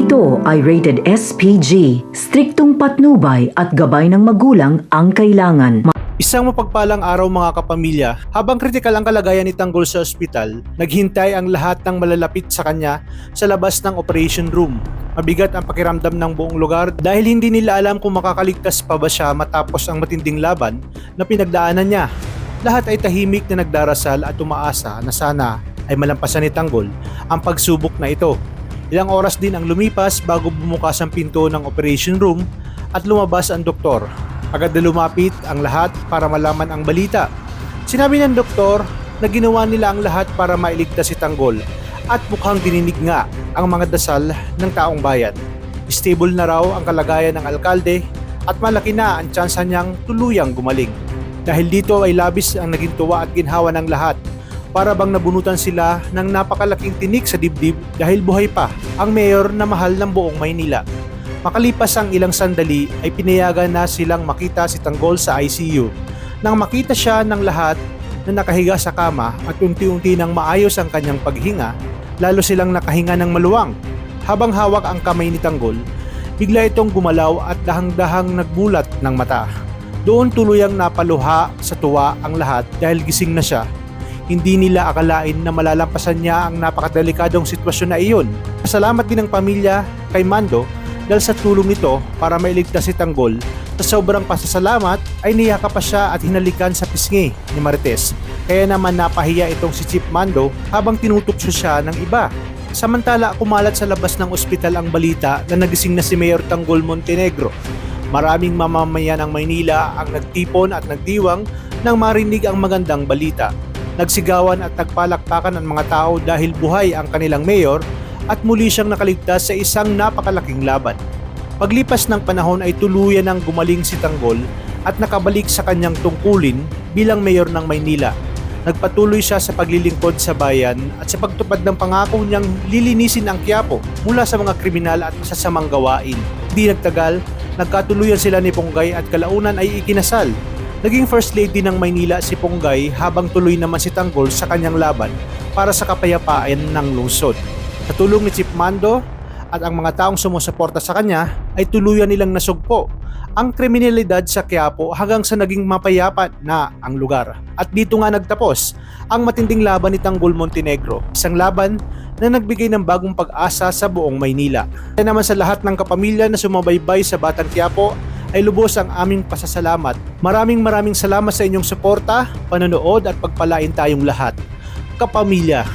ito ay rated SPG, striktong patnubay at gabay ng magulang ang kailangan. Isang mapagpalang araw mga kapamilya, habang kritikal ang kalagayan ni Tanggol sa ospital, naghintay ang lahat ng malalapit sa kanya sa labas ng operation room. Mabigat ang pakiramdam ng buong lugar dahil hindi nila alam kung makakaligtas pa ba siya matapos ang matinding laban na pinagdaanan niya. Lahat ay tahimik na nagdarasal at umaasa na sana ay malampasan ni Tanggol ang pagsubok na ito. Ilang oras din ang lumipas bago bumukas ang pinto ng operation room at lumabas ang doktor. Agad na lumapit ang lahat para malaman ang balita. Sinabi ng doktor na ginawa nila ang lahat para mailigtas si Tanggol at mukhang dininig nga ang mga dasal ng taong bayan. Stable na raw ang kalagayan ng alkalde at malaki na ang tsansa niyang tuluyang gumaling. Dahil dito ay labis ang naging tuwa at ginhawa ng lahat. Para bang nabunutan sila ng napakalaking tinik sa dibdib dahil buhay pa ang mayor na mahal ng buong Maynila. Makalipas ang ilang sandali ay pinayagan na silang makita si Tanggol sa ICU. Nang makita siya ng lahat na nakahiga sa kama at unti-unti nang maayos ang kanyang paghinga, lalo silang nakahinga ng maluwang. Habang hawak ang kamay ni Tanggol, bigla itong gumalaw at dahang-dahang nagbulat ng mata. Doon tuluyang napaluha sa tuwa ang lahat dahil gising na siya. Hindi nila akalain na malalampasan niya ang napakadelikadong sitwasyon na iyon. Salamat din ang pamilya kay Mando dahil sa tulong nito para mailigtas si Tanggol. Sa sobrang pasasalamat ay niyakap pa siya at hinalikan sa pisngi ni Marites. Kaya naman napahiya itong si Chief Mando habang tinutukso siya ng iba. Samantala kumalat sa labas ng ospital ang balita na nagising na si Mayor Tanggol Montenegro. Maraming mamamayan ng Maynila ang nagtipon at nagdiwang nang marinig ang magandang balita. Nagsigawan at nagpalakpakan ang mga tao dahil buhay ang kanilang mayor at muli siyang nakaligtas sa isang napakalaking laban. Paglipas ng panahon ay tuluyan ng gumaling si Tanggol at nakabalik sa kanyang tungkulin bilang mayor ng Maynila. Nagpatuloy siya sa paglilingkod sa bayan at sa pagtupad ng pangako niyang lilinisin ang Quiapo mula sa mga kriminal at masasamang gawain. Di nagtagal, nagkatuluyan sila ni Ponggay at kalaunan ay ikinasal. Naging First Lady ng Maynila si Ponggay habang tuloy naman si Tanggol sa kanyang laban para sa kapayapaan ng lungsod. Sa tulong ni Chief Mando at ang mga taong sumusuporta sa kanya ay tuluyan nilang nasugpo ang kriminalidad sa Quiapo hanggang sa naging mapayapa na ang lugar. At dito nga nagtapos ang matinding laban ni Tanggol Montenegro, isang laban na nagbigay ng bagong pag-asa sa buong Maynila. Kaya naman sa lahat ng kapamilya na sumabaybay sa Batang Quiapo ay lubos ang aming pasasalamat. Maraming salamat sa inyong suporta, panonood at pagpalain tayong lahat. Kapamilya.